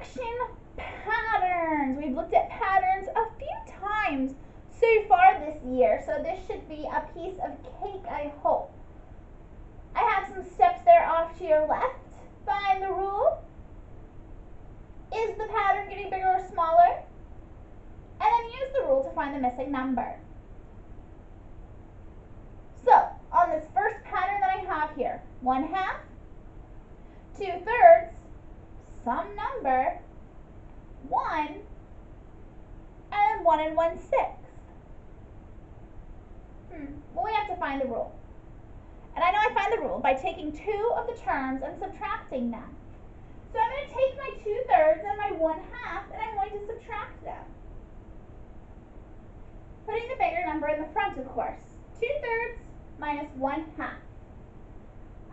fraction patterns. We've looked at patterns a few times so far this year, so this should be a piece of cake, I hope. I have some steps there off to your left. Find the rule. Is the pattern getting bigger or smaller? And then use the rule to find the missing number. So, on this first pattern that I have here, 1/2, 2/3, some number, 1, and 1 1/6. Well, we have to find the rule. And I know I find the rule by taking 2 of the terms and subtracting them. So I'm going to take my 2/3 and my 1/2 and I'm going to subtract them. Putting the bigger number in the front, of course. 2/3 minus 1/2.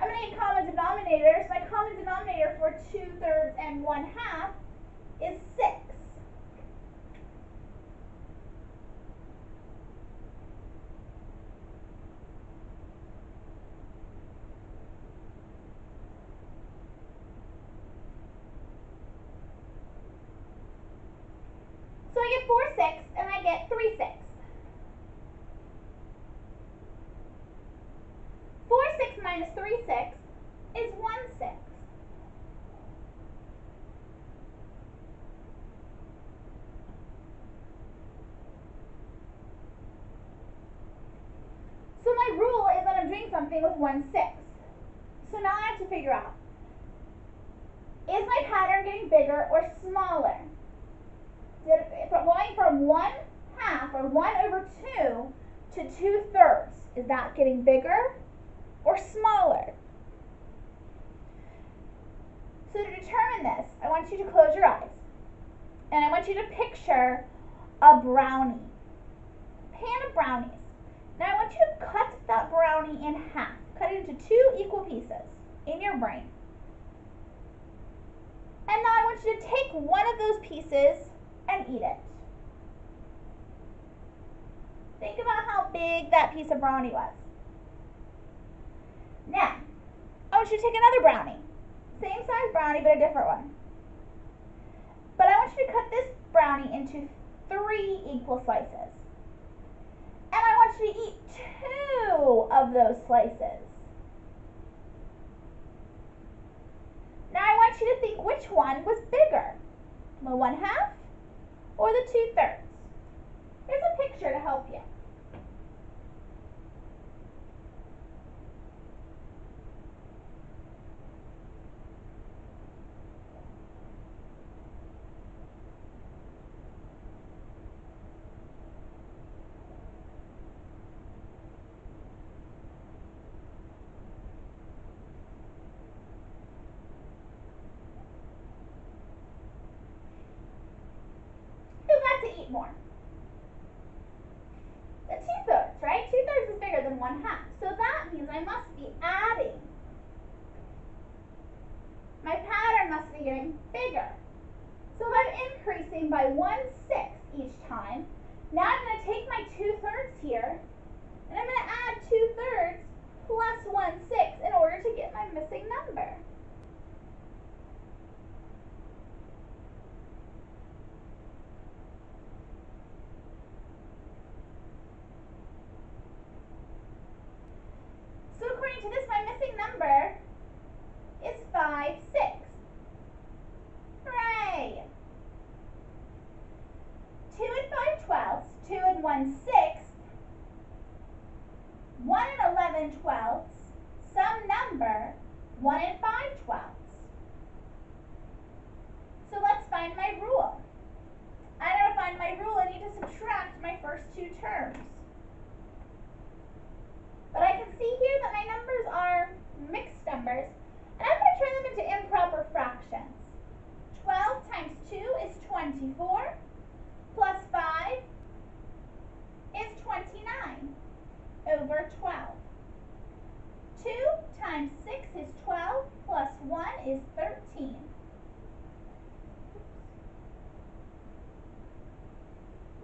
I'm going to need common denominators. My common denominator for 2/3 and 1/2 is 6. So I get 4/6 and I get 3/6. 4/6 minus 3/6 is 1/6. So my rule is that I'm doing something with 1/6. So now I have to figure out, is my pattern getting bigger or smaller? Going from 1/2 or 1/2 to 2/3, is that getting bigger or smaller? So to determine this, I want you to close your eyes and I want you to picture a brownie, a pan of brownies. Now I want you to cut that brownie in half, cut it into 2 equal pieces in your brain. And now I want you to take one of those pieces and eat it. Think about how big that piece of brownie was. Now, I want you to take another brownie. Same size brownie, but a different one. But I want you to cut this brownie into 3 equal slices. And I want you to eat 2 of those slices. Now I want you to think which one was bigger, the 1/2 or the 2/3. Here's a picture to help you. Who got to eat more? The 2/3, right? 2/3 is bigger than 1/2. So that means I must be adding. My pattern must be getting bigger. So I'm increasing by 1/6 each time. Now I'm going to take my 2/3 here, and I'm going to add 2/3 plus 1/6 in order to get my missing number. So according to this, my missing number is 5/6. Hooray! 2 and 5/12, 2 and 1/6, 1 and 11/12, some number, 1 and 5/12. So let's find my rule. I know to find my rule, I need to subtract my first 2 terms. But I can see here that my numbers are mixed numbers, and I'm going to turn them into improper fractions. 12 times 2 is 24, plus 5 is 29 over 12. 2 times 6 is 12, plus 1 is 13.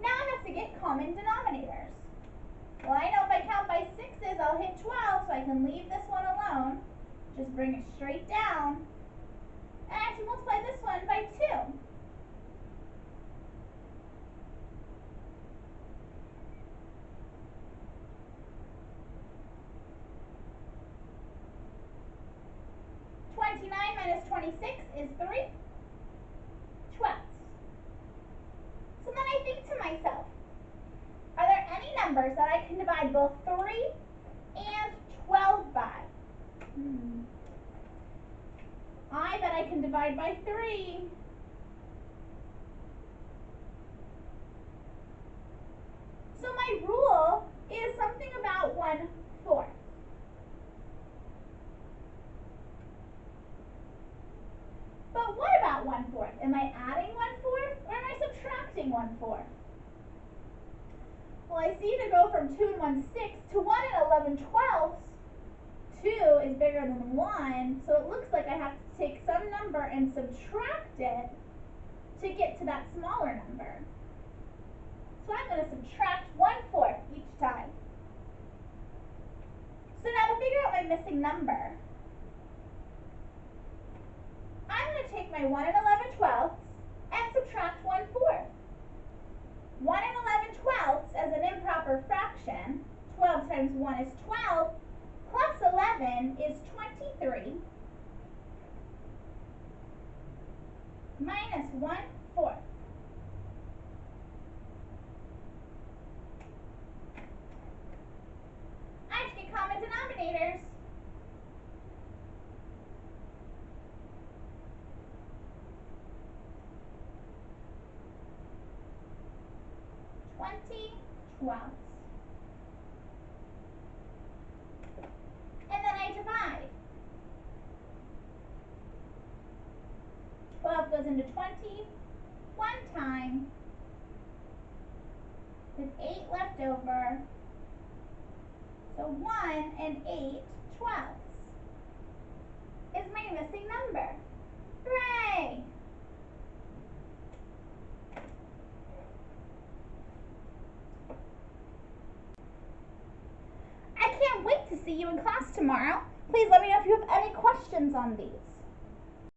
Now I have to get common denominators. Well, I know if I count by 6s, I'll hit 12, so I can leave this one alone. Just bring it straight down. And I have to multiply this one by 2. minus 26 is 3 twelfths. So then I think to myself, are there any numbers that I can divide both 3 and 12 by? I bet I can divide by 3. So my rule is something about 1/4. But what about 1/4? Am I adding 1/4 or am I subtracting 1/4? Well, I see to go from 2 and 1/6 to 1 and 11/12. 2 is bigger than 1, so it looks like I have to take some number and subtract it to get to that smaller number. So I'm going to subtract 1/4 each time. So now to figure out my missing number, I'm going to take my 1 and 11/12 and subtract 1/4. 1 and 11/12 as an improper fraction, 12 times 1 is 12, plus 11 is 23, minus 1/4. I have to get common denominators. Twelfths. And then I divide. 12 goes into 20 one time, with 8 left over. So 1 and 8 twelfths is my missing number. Hooray! I can't wait to see you in class tomorrow. Please let me know if you have any questions on these.